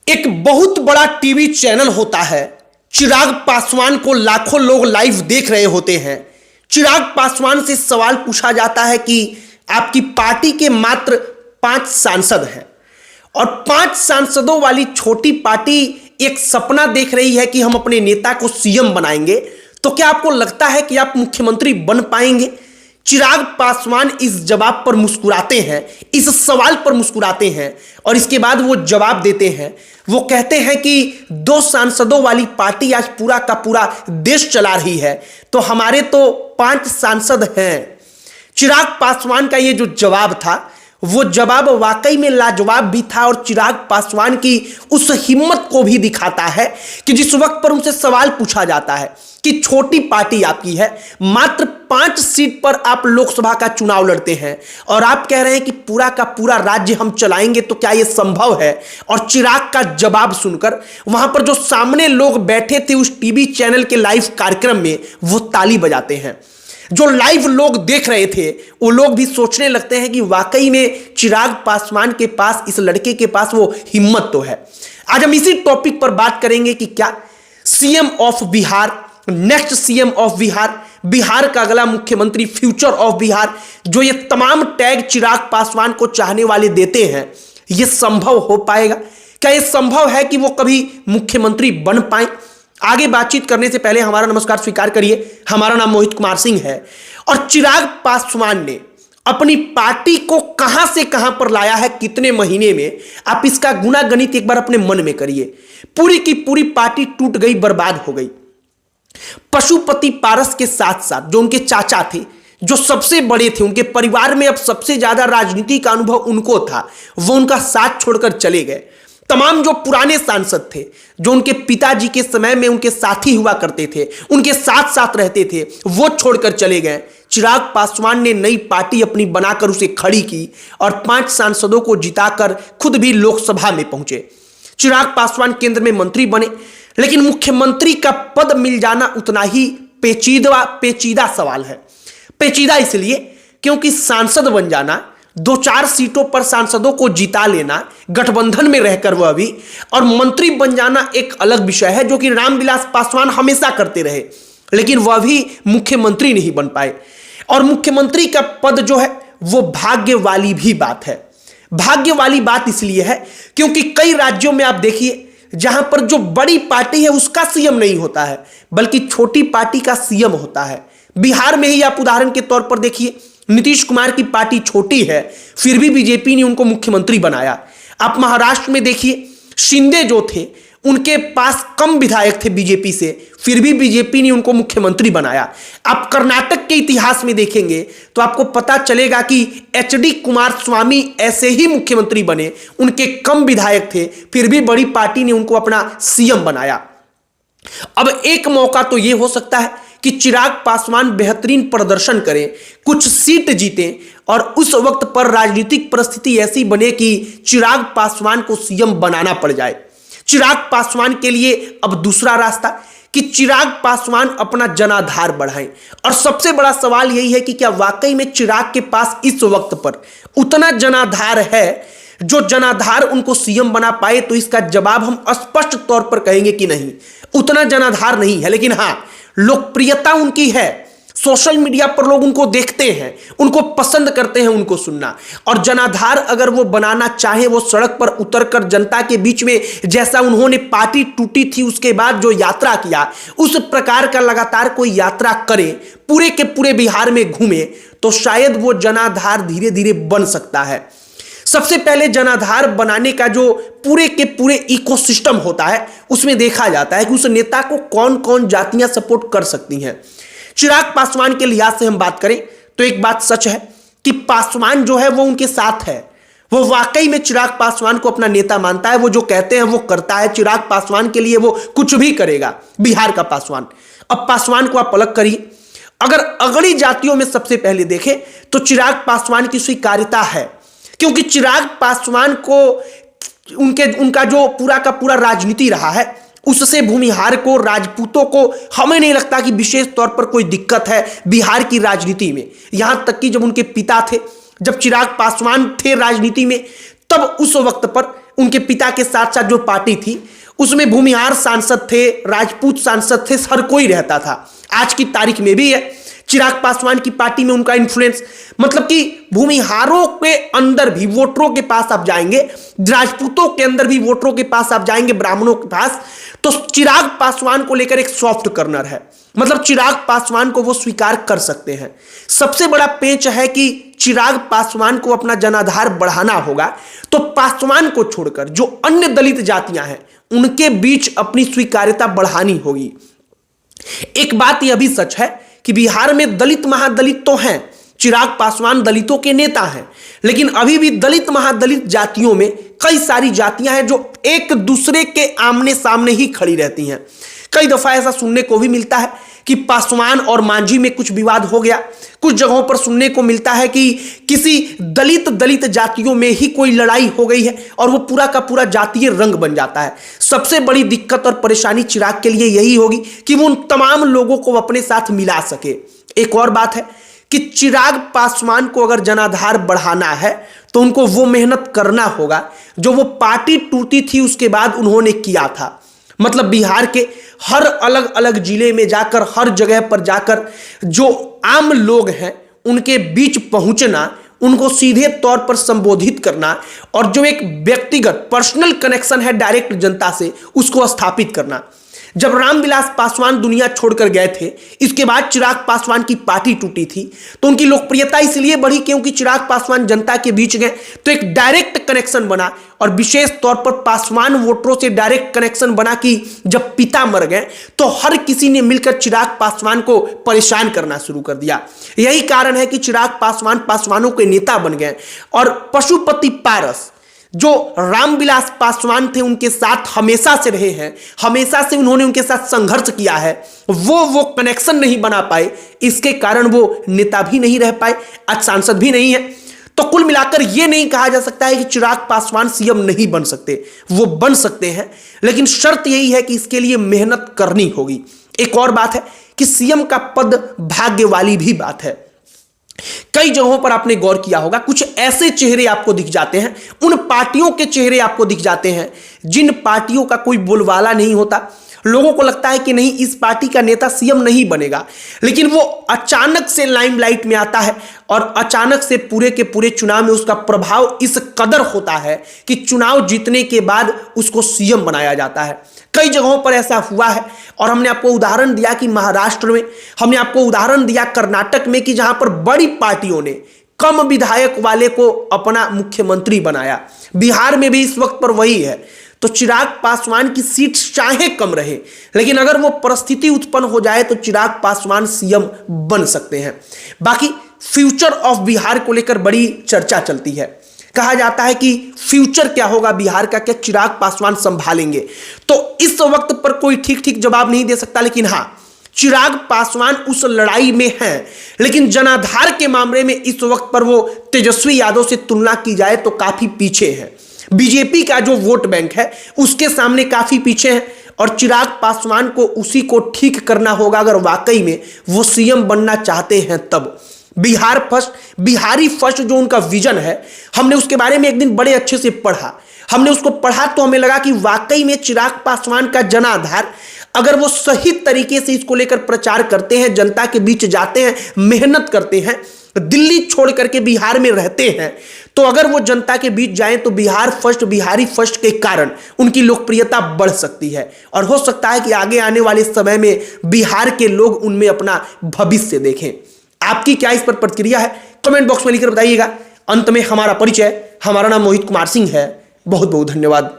एक बहुत बड़ा टीवी चैनल होता है। चिराग पासवान को लाखों लोग लाइव देख रहे होते हैं। चिराग पासवान से सवाल पूछा जाता है कि आपकी पार्टी के मात्र 5 सांसद हैं और 5 सांसदों वाली छोटी पार्टी एक सपना देख रही है कि हम अपने नेता को सीएम बनाएंगे। तो क्या आपको लगता है कि आप मुख्यमंत्री बन पाएंगे? चिराग पासवान इस जवाब पर मुस्कुराते हैं, इस सवाल पर मुस्कुराते हैं और इसके बाद वो जवाब देते हैं। वो कहते हैं कि 2 सांसदों वाली पार्टी आज पूरा का पूरा देश चला रही है, तो हमारे तो 5 सांसद हैं। चिराग पासवान का ये जो जवाब था, वो जवाब वाकई में लाजवाब भी था और चिराग पासवान की उस हिम्मत को भी दिखाता है कि जिस वक्त पर उनसे सवाल पूछा जाता है कि छोटी पार्टी आपकी है, मात्र 5 सीट पर आप लोकसभा का चुनाव लड़ते हैं और आप कह रहे हैं कि पूरा का पूरा राज्य हम चलाएंगे, तो क्या यह संभव है? और चिराग का जवाब सुनकर वहां पर जो सामने लोग बैठे थे उस टीवी चैनल के लाइव कार्यक्रम में, वो ताली बजाते हैं। जो लाइव लोग देख रहे थे वो लोग भी सोचने लगते हैं कि वाकई में चिराग पासवान के पास, इस लड़के के पास वो हिम्मत तो है। आज हम इसी टॉपिक पर बात करेंगे कि क्या CM of Bihar, next CM of Bihar, Bihar का अगला मुख्यमंत्री, फ्यूचर ऑफ बिहार, जो ये तमाम टैग चिराग पासवान को चाहने वाले देते हैं, ये संभव हो पाएगा? क्या ये संभव है कि वो कभी मुख्यमंत्री बन पाए? आगे बातचीत करने से पहले हमारा नमस्कार स्वीकार करिए। हमारा नाम मोहित कुमार सिंह है और चिराग पासवान ने अपनी पार्टी को कहां से कहां पर लाया है, कितने महीने में, आप इसका गुना गणित एक बार अपने मन में करिए। पूरी की पूरी पार्टी टूट गई, बर्बाद हो गई। पशुपति पारस के साथ साथ जो उनके चाचा थे, जो सबसे बड़े थे, उनके परिवार में अब सबसे ज्यादा राजनीति का अनुभव उनको था, वो उनका साथ छोड़कर चले गए। तमाम जो पुराने सांसद थे, जो उनके पिताजी के समय में उनके साथी हुआ करते थे, उनके साथ साथ रहते थे, वो छोड़कर चले गए। चिराग पासवान ने नई पार्टी अपनी बनाकर उसे खड़ी की और 5 सांसदों को जिताकर खुद भी लोकसभा में पहुंचे। चिराग पासवान केंद्र में मंत्री बने, लेकिन मुख्यमंत्री का पद मिल जाना उतना ही पेचीदा सवाल है। पेचीदा इसलिए क्योंकि सांसद बन जाना, 2-4 सीटों पर सांसदों को जिता लेना, गठबंधन में रहकर वह भी, और मंत्री बन जाना एक अलग विषय है, जो कि रामविलास पासवान हमेशा करते रहे, लेकिन वह भी मुख्यमंत्री नहीं बन पाए। और मुख्यमंत्री का पद जो है वो भाग्य वाली भी बात है। भाग्य वाली बात इसलिए है क्योंकि कई राज्यों में आप देखिए, जहां पर जो बड़ी पार्टी है उसका सीएम नहीं होता है, बल्कि छोटी पार्टी का सीएम होता है। बिहार में ही आप उदाहरण के तौर पर देखिए, नीतीश कुमार की पार्टी छोटी है, फिर भी बीजेपी ने उनको मुख्यमंत्री बनाया। आप महाराष्ट्र में देखिए, शिंदे जो थे, उनके पास कम विधायक थे बीजेपी से, फिर भी बीजेपी ने उनको मुख्यमंत्री बनाया। आप कर्नाटक के इतिहास में देखेंगे तो आपको पता चलेगा कि एचडी कुमारस्वामी ऐसे ही मुख्यमंत्री बने, उनके कम विधायक थे, फिर भी बड़ी पार्टी ने उनको अपना सीएम बनाया। अब एक मौका तो यह हो सकता है कि चिराग पासवान बेहतरीन प्रदर्शन करें, कुछ सीट जीतें और उस वक्त पर राजनीतिक परिस्थिति ऐसी बने कि चिराग पासवान को सीएम बनाना पड़ जाए। चिराग पासवान के लिए अब दूसरा रास्ता कि चिराग पासवान अपना जनाधार बढ़ाएं। और सबसे बड़ा सवाल यही है कि क्या वाकई में चिराग के पास इस वक्त पर उतना जनाधार है जो जनाधार उनको सीएम बना पाए? तो इसका जवाब हम स्पष्ट तौर पर कहेंगे कि नहीं, उतना जनाधार नहीं है। लेकिन हां, लोकप्रियता उनकी है, सोशल मीडिया पर लोग उनको देखते हैं, उनको पसंद करते हैं उनको सुनना। और जनाधार अगर वो बनाना चाहे, वो सड़क पर उतरकर जनता के बीच में, जैसा उन्होंने पार्टी टूटी थी उसके बाद जो यात्रा किया, उस प्रकार का लगातार कोई यात्रा करे, पूरे के पूरे बिहार में घूमे, तो शायद वो जनाधार धीरे धीरे बन सकता है। सबसे पहले जनाधार बनाने का जो पूरे के पूरे इकोसिस्टम होता है, उसमें देखा जाता है कि उस नेता को कौन कौन जातियां सपोर्ट कर सकती हैं। चिराग पासवान के लिहाज से हम बात करें तो एक बात सच है कि पासवान जो है वो उनके साथ है। वो वाकई में चिराग पासवान को अपना नेता मानता है, वो जो कहते हैं वो करता है। चिराग पासवान के लिए वो कुछ भी करेगा, बिहार का पासवान। अब पासवान को आप अलग करिए, अगर अगली जातियों में सबसे पहले देखें तो चिराग पासवान की स्वीकार्यता है, क्योंकि चिराग पासवान को उनका जो पूरा का पूरा राजनीति रहा है, उससे भूमिहार को, राजपूतों को हमें नहीं लगता कि विशेष तौर पर कोई दिक्कत है बिहार की राजनीति में। यहां तक कि जब उनके पिता थे, जब चिराग पासवान थे राजनीति में, तब उस वक्त पर उनके पिता के साथ साथ जो पार्टी थी उसमें भूमिहार सांसद थे, राजपूत सांसद थे, हर कोई रहता था। आज की तारीख में भी है चिराग पासवान की पार्टी में उनका इन्फ्लुएंस, मतलब कि भूमिहारों के अंदर भी वोटरों के पास आप जाएंगे, राजपूतों के अंदर भी वोटरों के पास आप जाएंगे, ब्राह्मणों के पास, तो चिराग पासवान को लेकर एक सॉफ्ट कॉर्नर है। मतलब चिराग पासवान को वो स्वीकार कर सकते हैं। सबसे बड़ा पेच है कि चिराग पासवान को अपना जनाधार बढ़ाना होगा, तो पासवान को छोड़कर जो अन्य दलित जातियां हैं उनके बीच अपनी स्वीकार्यता बढ़ानी होगी। एक बात यह भी सच है कि बिहार में दलित महादलित तो हैं, चिराग पासवान दलितों के नेता हैं, लेकिन अभी भी दलित महादलित जातियों में कई सारी जातियां हैं जो एक दूसरे के आमने सामने ही खड़ी रहती हैं। कई दफा ऐसा सुनने को भी मिलता है कि पासवान और मांझी में कुछ विवाद हो गया। कुछ जगहों पर सुनने को मिलता है कि किसी दलित जातियों में ही कोई लड़ाई हो गई है और वो पूरा का पूरा जातीय रंग बन जाता है। सबसे बड़ी दिक्कत और परेशानी चिराग के लिए यही होगी कि वो उन तमाम लोगों को अपने साथ मिला सके। एक और बात है कि चिराग पासवान को अगर जनाधार बढ़ाना है तो उनको वो मेहनत करना होगा जो वो पार्टी टूटी थी उसके बाद उन्होंने किया था। मतलब बिहार के हर अलग अलग जिले में जाकर, हर जगह पर जाकर जो आम लोग हैं उनके बीच पहुंचना, उनको सीधे तौर पर संबोधित करना और जो एक व्यक्तिगत पर्सनल कनेक्शन है डायरेक्ट जनता से, उसको स्थापित करना। जब रामविलास पासवान दुनिया छोड़कर गए थे, इसके बाद चिराग पासवान की पार्टी टूटी थी, तो उनकी लोकप्रियता इसलिए बढ़ी क्योंकि चिराग पासवान जनता के बीच गए तो एक डायरेक्ट कनेक्शन बना, और विशेष तौर पर पासवान वोटरों से डायरेक्ट कनेक्शन बना कि जब पिता मर गए तो हर किसी ने मिलकर चिराग पासवान को परेशान करना शुरू कर दिया। यही कारण है कि चिराग पासवान पासवानों के नेता बन गए, और पशुपति पारस जो रामविलास पासवान थे उनके साथ हमेशा से रहे हैं, हमेशा से उन्होंने उनके साथ संघर्ष किया है, वो कनेक्शन नहीं बना पाए, इसके कारण वो नेता भी नहीं रह पाए, आज सांसद भी नहीं है। तो कुल मिलाकर ये नहीं कहा जा सकता है कि चिराग पासवान सीएम नहीं बन सकते, वो बन सकते हैं, लेकिन शर्त यही है कि इसके लिए मेहनत करनी होगी। एक और बात है कि सीएम का पद भाग्य वाली भी बात है। कई जगहों पर आपने गौर किया होगा, कुछ ऐसे चेहरे आपको दिख जाते हैं, उन पार्टियों के चेहरे आपको दिख जाते हैं जिन पार्टियों का कोई बोलबाला नहीं होता। लोगों को लगता है कि नहीं, इस पार्टी का नेता सीएम नहीं बनेगा, लेकिन वो अचानक से लाइमलाइट में आता है और अचानक से पूरे के पूरे चुनाव में उसका प्रभाव इस कदर होता है कि चुनाव जीतने के बाद उसको सीएम बनाया जाता है। कई जगहों पर ऐसा हुआ है, और हमने आपको उदाहरण दिया कि महाराष्ट्र में, हमने आपको उदाहरण दिया कर्नाटक में कि जहां पर बड़ी पार्टियों ने कम विधायक वाले को अपना मुख्यमंत्री बनाया। बिहार में भी इस वक्त पर वही है। तो चिराग पासवान की सीट चाहे कम रहे, लेकिन अगर वो परिस्थिति उत्पन्न हो जाए तो चिराग पासवान सीएम बन सकते हैं। बाकी फ्यूचर ऑफ बिहार को लेकर बड़ी चर्चा चलती है। कहा जाता है कि फ्यूचर क्या होगा बिहार का, क्या चिराग पासवान संभालेंगे? तो इस वक्त पर कोई ठीक जवाब नहीं दे सकता, लेकिन हां, चिराग पासवान उस लड़ाई में हैं, लेकिन जनाधार के मामले में इस वक्त पर वो तेजस्वी यादव से तुलना की जाए तो काफी पीछे है। बीजेपी का जो वोट बैंक है उसके सामने काफी पीछे है, और चिराग पासवान को उसी को ठीक करना होगा अगर वाकई में वो सीएम बनना चाहते हैं तब। बिहार फर्स्ट, बिहारी फर्स्ट जो उनका विजन है, हमने उसके बारे में एक दिन बड़े अच्छे से पढ़ा। हमने उसको पढ़ा तो हमें लगा कि वाकई में चिराग पासवान का जनाधार, अगर वो सही तरीके से इसको लेकर प्रचार करते हैं, जनता के बीच जाते हैं, मेहनत करते हैं, दिल्ली छोड़ करके बिहार में रहते हैं, तो अगर वो जनता के बीच जाएं तो बिहार फर्स्ट, बिहारी फर्स्ट के कारण उनकी लोकप्रियता बढ़ सकती है, और हो सकता है कि आगे आने वाले समय में बिहार के लोग उनमें अपना भविष्य देखें। आपकी क्या इस पर प्रतिक्रिया है? कमेंट बॉक्स में लिखकर बताइएगा। अंत में हमारा परिचय, हमारा नाम मोहित कुमार सिंह है। बहुत बहुत धन्यवाद।